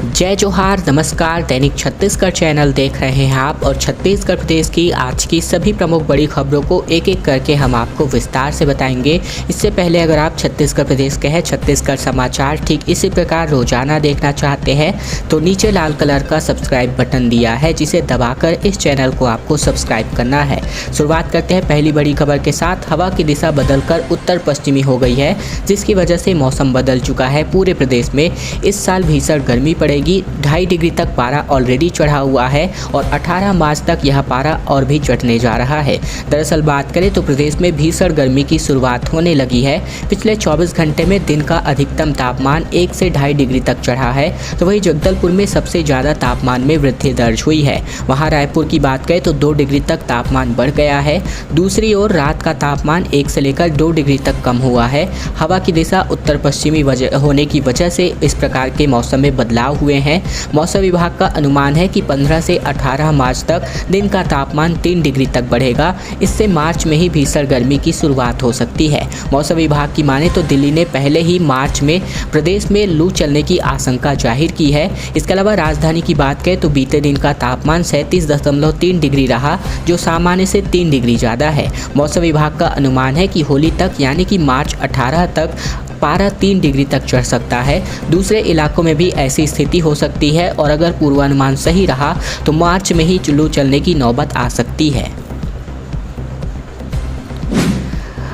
जय जोहार, नमस्कार। दैनिक छत्तीसगढ़ चैनल देख रहे हैं आप और छत्तीसगढ़ प्रदेश की आज की सभी प्रमुख बड़ी खबरों को एक एक करके हम आपको विस्तार से बताएंगे। इससे पहले अगर आप छत्तीसगढ़ प्रदेश के हैं, छत्तीसगढ़ समाचार ठीक इसी प्रकार रोजाना देखना चाहते हैं तो नीचे लाल कलर का सब्सक्राइब बटन दिया है, जिसे दबाकर इस चैनल को आपको सब्सक्राइब करना है। शुरुआत करते हैं पहली बड़ी खबर के साथ। हवा की दिशा बदलकर उत्तर पश्चिमी हो गई है, जिसकी वजह से मौसम बदल चुका है। पूरे प्रदेश में इस साल भीषण गर्मी पड़ेगी। 2.5 डिग्री तक पारा ऑलरेडी चढ़ा हुआ है और 18 मार्च तक यह पारा और भी चढ़ने जा रहा है। दरअसल बात करें तो प्रदेश में भीषण गर्मी की शुरुआत होने लगी है। पिछले 24 घंटे में दिन का अधिकतम तापमान 1 से 2.5 डिग्री तक चढ़ा है, तो वहीं जगदलपुर में सबसे ज़्यादा तापमान में वृद्धि दर्ज हुई है। वहाँ रायपुर की बात करें तो 2 डिग्री तक तापमान बढ़ गया है। दूसरी ओर रात का तापमान 1 से लेकर 2 डिग्री तक कम हुआ है। हवा की दिशा उत्तर पश्चिमी होने की वजह से इस प्रकार के मौसम में बदलाव हुए हैं। मौसम विभाग का अनुमान है कि 15 से 18 मार्च तक दिन का तापमान 3 डिग्री तक बढ़ेगा। इससे मार्च में ही भीषण गर्मी की शुरुआत हो सकती है। मौसम विभाग की माने तो दिल्ली ने पहले ही मार्च में प्रदेश में लू चलने की आशंका जाहिर की है। इसके अलावा राजधानी की बात करें तो बीते दिन का तापमान 37.3 डिग्री रहा, जो सामान्य से 3 डिग्री ज़्यादा है। मौसम विभाग का अनुमान है कि होली तक यानी कि मार्च 18 तक पारा 3 डिग्री तक चढ़ सकता है। दूसरे इलाकों में भी ऐसी स्थिति हो सकती है और अगर पूर्वानुमान सही रहा तो मार्च में ही लू चलने की नौबत आ सकती है।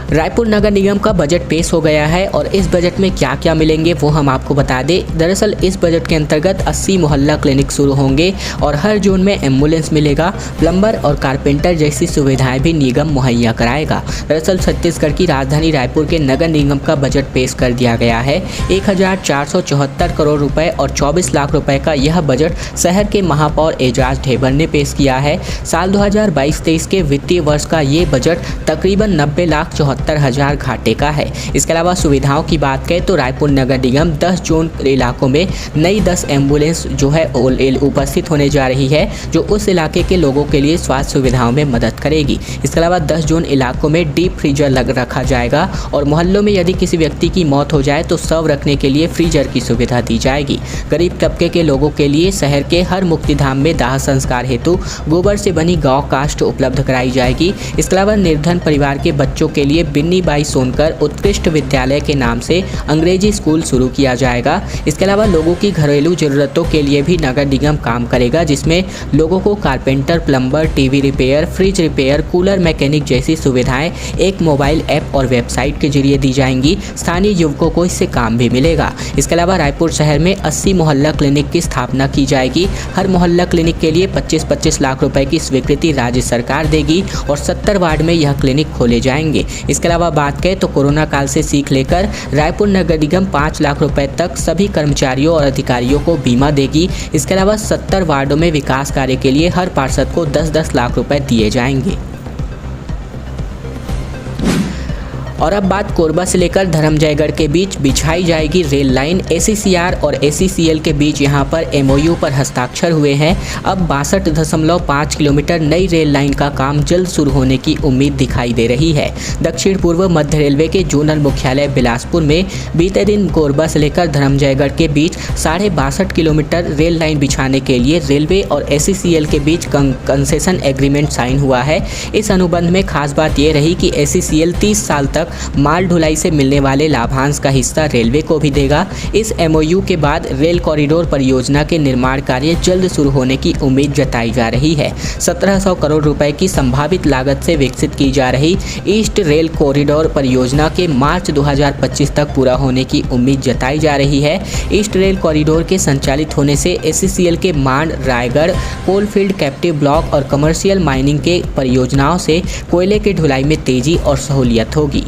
रायपुर नगर निगम का बजट पेश हो गया है और इस बजट में क्या क्या मिलेंगे वो हम आपको बता दें। दरअसल इस बजट के अंतर्गत 80 मोहल्ला क्लिनिक शुरू होंगे और हर जोन में एम्बुलेंस मिलेगा। प्लम्बर और कारपेंटर जैसी सुविधाएं भी निगम मुहैया कराएगा। दरअसल छत्तीसगढ़ की राजधानी रायपुर के नगर निगम का बजट पेश कर दिया गया है। 1474 करोड़ रुपए और 24 लाख रुपए का यह बजट शहर के महापौर एजाज ढेबर ने पेश किया है। साल 2022-23 के वित्तीय वर्ष का ये बजट तकरीबन 90,74,000 घाटे का है। इसके अलावा सुविधाओं की बात करें तो रायपुर नगर निगम 10 जोन इलाकों में नई 10 एम्बुलेंस जो है उपस्थित होने जा रही है, जो उस इलाके के लोगों के लिए स्वास्थ्य सुविधाओं में मदद करेगी। इसके अलावा 10 जोन इलाकों में डीप फ्रीजर रखा जाएगा और मोहल्लों में यदि किसी व्यक्ति की मौत हो जाए तो शव रखने के लिए फ्रीजर की सुविधा दी जाएगी। गरीब तबके के लोगों के लिए शहर के हर मुक्तिधाम में दाह संस्कार हेतु गोबर से बनी गौ काष्ठ उपलब्ध कराई जाएगी। इसके अलावा निर्धन परिवार के बच्चों के लिए बिन्नी बाई सोनकर उत्कृष्ट विद्यालय के नाम से अंग्रेजी स्कूल शुरू किया जाएगा। इसके अलावा लोगों की घरेलू जरूरतों के लिए भी नगर निगम काम करेगा, जिसमें लोगों को carpenter, plumber, TV repair, fridge repair, cooler mechanic जैसी सुविधाएं एक मोबाइल ऐप और वेबसाइट के जरिए दी जाएंगी। स्थानीय युवकों को इससे काम भी मिलेगा। इसके अलावा रायपुर शहर में 80 मोहल्ला क्लिनिक की स्थापना की जाएगी। हर मोहल्ला क्लिनिक के लिए 25-25 लाख रुपए की स्वीकृति राज्य सरकार देगी और 70 वार्ड में यह क्लिनिक खोले जाएंगे। इसके अलावा बात करें तो कोरोना काल से सीख लेकर रायपुर नगर निगम 5 लाख रुपए तक सभी कर्मचारियों और अधिकारियों को बीमा देगी। इसके अलावा 70 वार्डों में विकास कार्य के लिए हर पार्षद को 10-10 लाख रुपए दिए जाएंगे। और अब बात कोरबा से लेकर धर्मजयगढ़ के बीच बिछाई जाएगी रेल लाइन। ACCR और ACCL के बीच यहां पर MOU पर हस्ताक्षर हुए हैं। अब 62.5 किलोमीटर नई रेल लाइन का काम जल्द शुरू होने की उम्मीद दिखाई दे रही है। दक्षिण पूर्व मध्य रेलवे के जोनल मुख्यालय बिलासपुर में बीते दिन कोरबा से लेकर धर्मजयगढ़ के बीच 62.5 किलोमीटर रेल लाइन बिछाने के लिए रेलवे और ACCL के बीच कंसेशन एग्रीमेंट साइन हुआ है। इस अनुबंध में खास बात यह रही कि ACCL 30 साल तक माल ढुलाई से मिलने वाले लाभांश का हिस्सा रेलवे को भी देगा। इस MOU के बाद रेल कॉरिडोर परियोजना के निर्माण कार्य जल्द शुरू होने की उम्मीद जताई जा रही है। 1700 करोड़ रुपए की संभावित लागत से विकसित की जा रही ईस्ट रेल कॉरिडोर परियोजना के मार्च 2025 तक पूरा होने की उम्मीद जताई जा रही है। ईस्ट रेल कॉरिडोर के संचालित होने से ACCL के मांड, रायगढ़, कोलफील्ड, कैप्टिव ब्लॉक और कमर्शियल माइनिंग के परियोजनाओं से कोयले की ढुलाई में तेजी और सहूलियत होगी।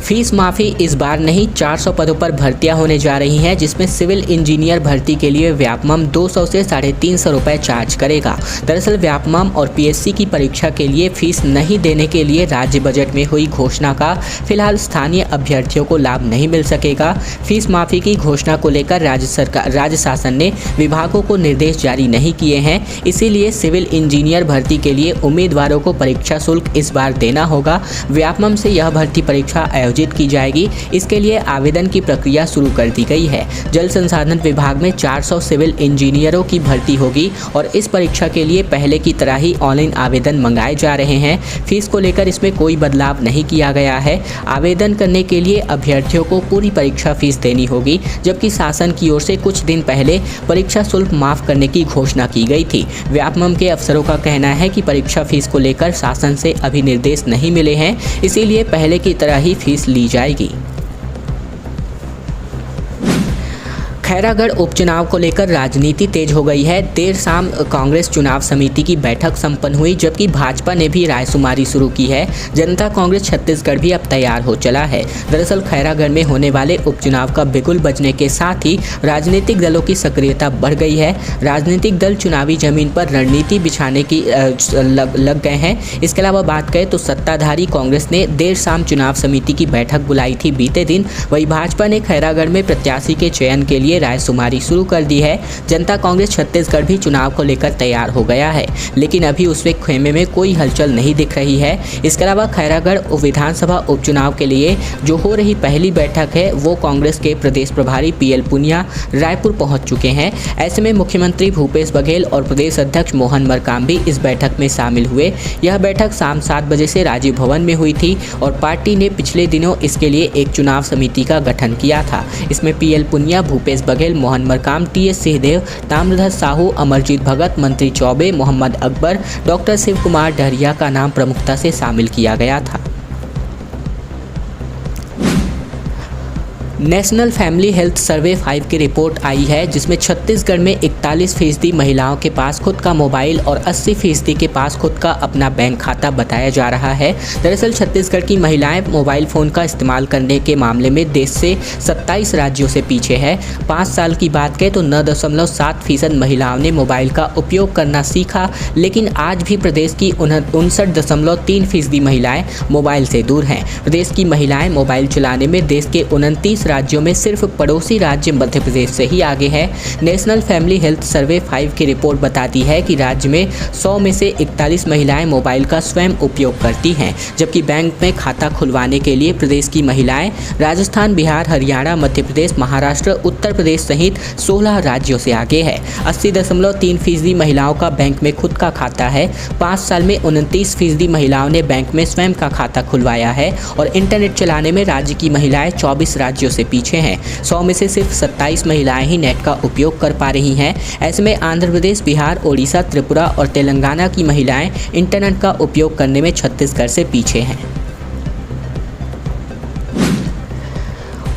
फीस माफ़ी इस बार नहीं, 400 पदों पर भर्तियां होने जा रही हैं, जिसमें सिविल इंजीनियर भर्ती के लिए व्यापमम 200 से 350 रुपये चार्ज करेगा। दरअसल व्यापमम और PSC की परीक्षा के लिए फीस नहीं देने के लिए राज्य बजट में हुई घोषणा का फिलहाल स्थानीय अभ्यर्थियों को लाभ नहीं मिल सकेगा। फीस माफ़ी की घोषणा को लेकर राज्य शासन ने विभागों को निर्देश जारी नहीं किए हैं। इसीलिए सिविल इंजीनियर भर्ती के लिए उम्मीदवारों को परीक्षा शुल्क इस बार देना होगा। व्यापमम से यह भर्ती परीक्षा आयोजित आयोजित की जाएगी। इसके लिए आवेदन की प्रक्रिया शुरू कर दी गई है। जल संसाधन विभाग में 400 सिविल इंजीनियरों की भर्ती होगी और इस परीक्षा के लिए पहले की तरह ही ऑनलाइन आवेदन मंगाए जा रहे हैं। फीस को लेकर इसमें कोई बदलाव नहीं किया गया है। आवेदन करने के लिए अभ्यर्थियों को पूरी परीक्षा फीस देनी होगी, जबकि शासन की ओर से कुछ दिन पहले परीक्षा शुल्क माफ करने की घोषणा की गई थी। व्यापमं के अफसरों का कहना है कि परीक्षा फीस को लेकर शासन से अभी निर्देश नहीं मिले हैं, इसीलिए पहले की तरह ही फीस ली जाएगी। खैरागढ़ उपचुनाव को लेकर राजनीति तेज हो गई है। देर शाम कांग्रेस चुनाव समिति की बैठक संपन्न हुई, जबकि भाजपा ने भी रायशुमारी शुरू की है। जनता कांग्रेस छत्तीसगढ़ भी अब तैयार हो चला है। दरअसल खैरागढ़ में होने वाले उपचुनाव का बिगुल बजने के साथ ही राजनीतिक दलों की सक्रियता बढ़ गई है। राजनीतिक दल चुनावी जमीन पर रणनीति बिछाने की लग गए हैं। इसके अलावा बात करें तो सत्ताधारी कांग्रेस ने देर शाम चुनाव समिति की बैठक बुलाई थी बीते दिन। वहीं भाजपा ने खैरागढ़ में प्रत्याशी के चयन के लिए रायशुमारी शुरू कर दी है। जनता कांग्रेस छत्तीसगढ़ भी चुनाव को लेकर तैयार हो गया है, लेकिन अभी उसके खेमे में कोई हलचल नहीं दिख रही है। इसके अलावा खैरागढ़ विधानसभा उपचुनाव के लिए जो हो रही पहली बैठक है वो कांग्रेस के प्रदेश प्रभारी PL पुनिया रायपुर पहुंच चुके हैं। ऐसे में मुख्यमंत्री भूपेश बघेल और प्रदेश अध्यक्ष मोहन मरकाम भी इस बैठक में शामिल हुए। यह बैठक शाम 7 बजे से राजीव भवन में हुई थी और पार्टी ने पिछले दिनों इसके लिए एक चुनाव समिति का गठन किया था। इसमें PL पुनिया, भूपेश बघेल, मोहन मरकाम, TS सिंहदेव, ताम्रध्वज साहू, अमरजीत भगत, मंत्री चौबे, मोहम्मद अकबर, डॉक्टर शिव कुमार डहरिया का नाम प्रमुखता से शामिल किया गया था। नेशनल फैमिली हेल्थ सर्वे 5 की रिपोर्ट आई है, जिसमें छत्तीसगढ़ में 41% महिलाओं के पास खुद का मोबाइल और 80% के पास खुद का अपना बैंक खाता बताया जा रहा है। दरअसल छत्तीसगढ़ की महिलाएं मोबाइल फ़ोन का इस्तेमाल करने के मामले में देश से 27 राज्यों से पीछे है। 5 साल की बात करें तो 9.7% महिलाओं ने मोबाइल का उपयोग करना सीखा, लेकिन आज भी प्रदेश की 59.3% महिलाएं मोबाइल से दूर हैं। प्रदेश की महिलाएं मोबाइल चलाने में देश के 29 राज्यों में सिर्फ पड़ोसी राज्य मध्य प्रदेश से ही आगे है। नेशनल फैमिली हेल्थ सर्वे 5 की रिपोर्ट बताती है कि राज्य में 100 में से 41 महिलाएं मोबाइल का स्वयं उपयोग करती हैं, जबकि बैंक में खाता खुलवाने के लिए प्रदेश की महिलाएं राजस्थान, बिहार, हरियाणा, मध्य प्रदेश, महाराष्ट्र, उत्तर प्रदेश सहित 16 राज्यों से आगे है। 80.3% महिलाओं का बैंक में खुद का खाता है। 5 साल में 29% महिलाओं ने बैंक में स्वयं का खाता खुलवाया है और इंटरनेट चलाने में राज्य की महिलाएं 24 राज्यों से पीछे हैं। 100 में से सिर्फ 27 महिलाएं ही नेट का उपयोग कर पा रही हैं। ऐसे में आंध्र प्रदेश, बिहार, ओडिशा, त्रिपुरा और तेलंगाना की महिलाएं इंटरनेट का उपयोग करने में छत्तीसगढ़ से पीछे हैं।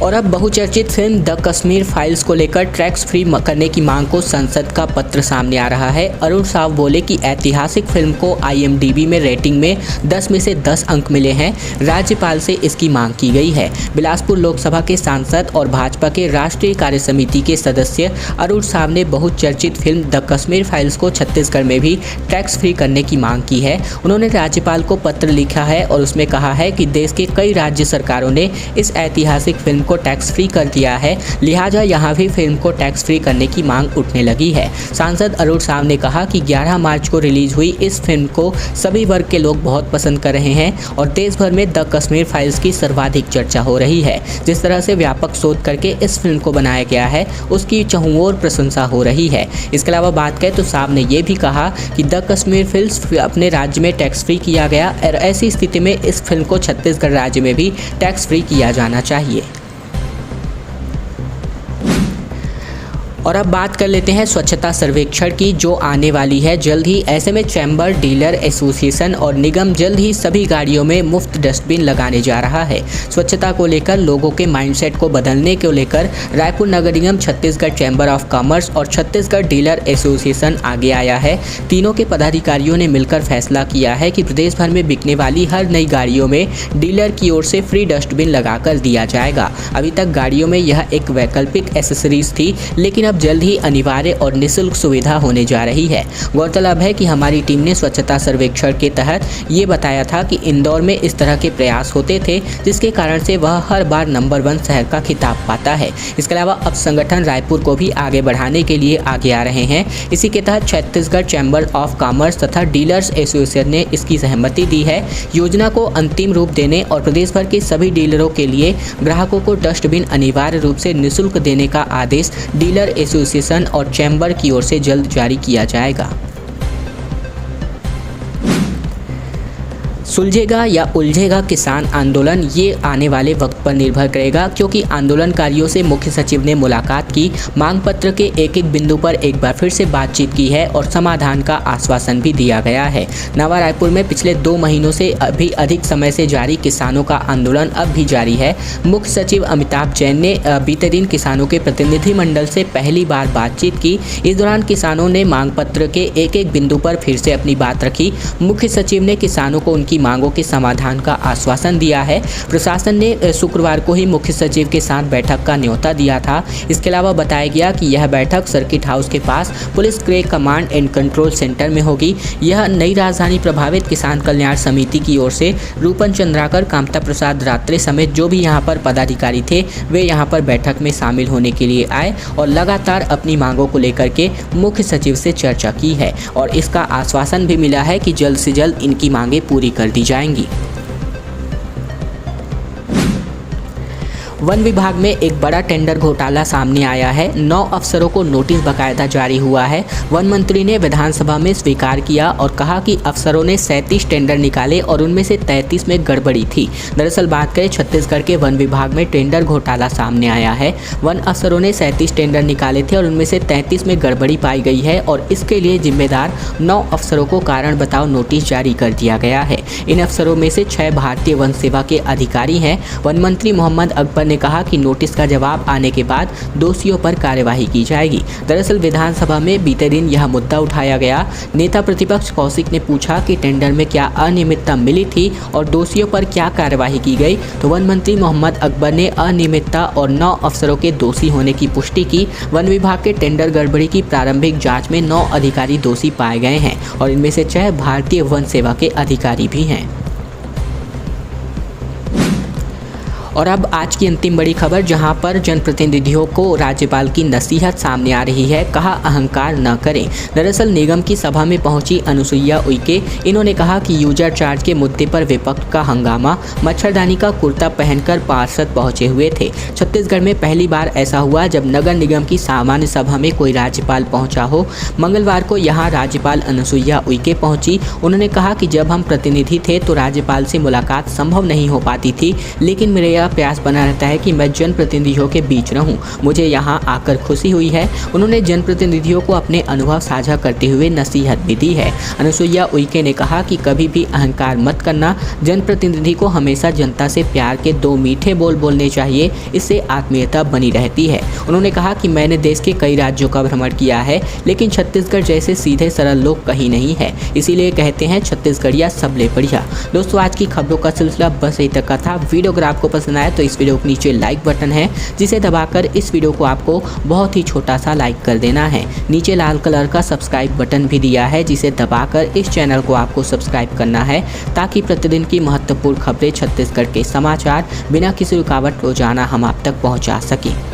और अब बहुचर्चित फिल्म द कश्मीर फाइल्स को लेकर टैक्स फ्री करने की मांग को संसद का पत्र सामने आ रहा है। अरुण साव बोले कि ऐतिहासिक फिल्म को IMDb में रेटिंग में 10 में से 10 अंक मिले हैं। राज्यपाल से इसकी मांग की गई है। बिलासपुर लोकसभा के सांसद और भाजपा के राष्ट्रीय कार्य समिति के सदस्य अरुण साव ने बहुचर्चित फिल्म द कश्मीर फाइल्स को छत्तीसगढ़ में भी टैक्स फ्री करने की मांग की है। उन्होंने राज्यपाल को पत्र लिखा है और उसमें कहा है कि देश के कई राज्य सरकारों ने इस ऐतिहासिक फिल्म को टैक्स फ्री कर दिया है, लिहाजा यहाँ भी फिल्म को टैक्स फ्री करने की मांग उठने लगी है। सांसद अरुण साव ने कहा कि 11 मार्च को रिलीज हुई इस फिल्म को सभी वर्ग के लोग बहुत पसंद कर रहे हैं और देश भर में द कश्मीर फाइल्स की सर्वाधिक चर्चा हो रही है। जिस तरह से व्यापक शोध करके इस फिल्म को बनाया गया है उसकी चहुओर प्रशंसा हो रही है। इसके अलावा बात करें तो साव ने यह भी कहा कि द कश्मीर फिल्म अपने राज्य में टैक्स फ्री किया गया और ऐसी स्थिति में इस फिल्म को छत्तीसगढ़ राज्य में भी टैक्स फ्री किया जाना चाहिए। और अब बात कर लेते हैं स्वच्छता सर्वेक्षण की, जो आने वाली है जल्द ही। ऐसे में चैम्बर, डीलर एसोसिएशन और निगम जल्द ही सभी गाड़ियों में मुफ्त डस्टबिन लगाने जा रहा है। स्वच्छता को लेकर लोगों के माइंडसेट को बदलने को लेकर रायपुर नगर निगम, छत्तीसगढ़ चैम्बर ऑफ कॉमर्स और छत्तीसगढ़ डीलर एसोसिएशन आगे आया है। तीनों के पदाधिकारियों ने मिलकर फैसला किया है कि प्रदेश भर में बिकने वाली हर नई गाड़ियों में डीलर की ओर से फ्री डस्टबिन लगाकर दिया जाएगा। अभी तक गाड़ियों में यह एक वैकल्पिक एसेसरीज थी, लेकिन अब जल्द ही अनिवार्य और निःशुल्क सुविधा होने जा रही है। गौरतलब है कि हमारी टीम ने स्वच्छता सर्वेक्षण के तहत ये बताया था कि इंदौर में इस तरह के प्रयास होते थे, जिसके कारण से वह हर बार नंबर 1 शहर का खिताब पाता है। इसके अलावा अब संगठन रायपुर को भी आगे बढ़ाने के लिए आगे आ रहे हैं। इसी के तहत छत्तीसगढ़ चैम्बर ऑफ कॉमर्स तथा डीलर्स एसोसिएशन ने इसकी सहमति दी है। योजना को अंतिम रूप देने और प्रदेश भर के सभी डीलरों के लिए ग्राहकों को डस्टबिन अनिवार्य रूप से निःशुल्क देने का आदेश डीलर एसोसिएशन और चैम्बर की ओर से जल्द जारी किया जाएगा। सुलझेगा या उलझेगा किसान आंदोलन, ये आने वाले वक्त पर निर्भर करेगा, क्योंकि आंदोलनकारियों से मुख्य सचिव ने मुलाकात की, मांग पत्र के एक एक बिंदु पर एक बार फिर से बातचीत की है और समाधान का आश्वासन भी दिया गया है। नवा रायपुर में पिछले 2 महीनों से अभी अधिक समय से जारी किसानों का आंदोलन अब भी जारी है। मुख्य सचिव अमिताभ जैन ने बीते दिन किसानों के प्रतिनिधिमंडल से पहली बार बातचीत की। इस दौरान किसानों ने मांग पत्र के एक एक बिंदु पर फिर से अपनी बात रखी। मुख्य सचिव ने किसानों को उनकी मांगों के समाधान का आश्वासन दिया है। प्रशासन ने शुक्रवार को ही मुख्य सचिव के साथ बैठक का न्योता दिया था। इसके अलावा बताया गया कि यह बैठक सर्किट हाउस के पास पुलिस क्रय कमांड एंड कंट्रोल सेंटर में होगी। यह नई राजधानी प्रभावित किसान कल्याण समिति की ओर से रूपन चंद्राकर, कामता प्रसाद रात्रे समेत जो भी यहाँ पर पदाधिकारी थे, वे यहाँ पर बैठक में शामिल होने के लिए आए और लगातार अपनी मांगों को लेकर के मुख्य सचिव से चर्चा की है और इसका आश्वासन भी मिला है कि जल्द से जल्द इनकी मांगें पूरी कर दी जाएंगी। वन विभाग में एक बड़ा टेंडर घोटाला सामने आया है। 9 अफसरों को नोटिस बकायदा जारी हुआ है। वन मंत्री ने विधानसभा में स्वीकार किया और कहा कि अफसरों ने 37 टेंडर निकाले और उनमें से 33 में गड़बड़ी थी। दरअसल बात करें, छत्तीसगढ़ के वन विभाग में टेंडर घोटाला सामने आया है। वन अफसरों ने 37 टेंडर निकाले थे और उनमें से 33 में गड़बड़ी पाई गई है और इसके लिए जिम्मेदार 9 अफसरों को कारण बताओ नोटिस जारी कर दिया गया है। इन अफसरों में से 6 भारतीय वन सेवा के अधिकारी हैं। वन मंत्री मोहम्मद अकबर ने कहा कि नोटिस का जवाब आने के बाद दोषियों पर कार्यवाही की जाएगी। दरअसल विधानसभा में बीते दिन यह मुद्दा उठाया गया। नेता प्रतिपक्ष कौशिक ने पूछा कि टेंडर में क्या अनियमितता मिली थी और दोषियों पर क्या कार्यवाही की गई, तो वन मंत्री मोहम्मद अकबर ने अनियमितता और 9 अफसरों के दोषी होने की पुष्टि की। वन विभाग के टेंडर गड़बड़ी की प्रारंभिक जाँच में 9 अधिकारी दोषी पाए गए हैं और इनमें से 6 भारतीय वन सेवा के अधिकारी भी हैं। और अब आज की अंतिम बड़ी खबर, जहां पर जनप्रतिनिधियों को राज्यपाल की नसीहत सामने आ रही है। कहा, अहंकार न करें। दरअसल निगम की सभा में पहुंची अनुसुईया उइके, इन्होंने कहा कि यूजर चार्ज के मुद्दे पर विपक्ष का हंगामा। मच्छरदानी का कुर्ता पहनकर पार्षद पहुंचे हुए थे। छत्तीसगढ़ में पहली बार ऐसा हुआ जब नगर निगम की सामान्य सभा में कोई राज्यपाल पहुंचा हो। मंगलवार को यहाँ राज्यपाल अनुसुईया उइके पहुंची। उन्होंने कहा कि जब हम प्रतिनिधि थे तो राज्यपाल से मुलाकात संभव नहीं हो पाती थी, लेकिन मेरे प्रयास बना रहता है कि मैं जनप्रतिनिधियों के बीच रहूं। मुझे यहां आकर खुशी हुई है। उन्होंने जनप्रतिनिधियों को अपने अनुभव साझा करते हुए नसीहत भी दी है। अनुसुईया उइके ने कहा कि कभी भी अहंकार मत करना। जनप्रतिनिधि को हमेशा जनता से प्यार के 2 मीठे बोल बोलने चाहिए, इससे आत्मीयता बनी रहती है। उन्होंने कहा कि मैंने देश के कई राज्यों का भ्रमण किया है, लेकिन छत्तीसगढ़ जैसे सीधे सरल लोग कहीं नहीं है। इसीलिए कहते हैं छत्तीसगढ़िया सबले बढ़िया। दोस्तों, आज की खबरों का सिलसिला बस यही तक का था। वीडियो अगर आपको पसंद आया तो इस वीडियो के नीचे लाइक बटन है, जिसे दबाकर इस वीडियो को आपको बहुत ही छोटा सा लाइक कर देना है। नीचे लाल कलर का सब्सक्राइब बटन भी दिया है, जिसे दबाकर इस चैनल को आपको सब्सक्राइब करना है, ताकि प्रतिदिन की महत्वपूर्ण खबरें, छत्तीसगढ़ के समाचार बिना किसी रुकावट रोजाना हम आप तक पहुंचा सकें।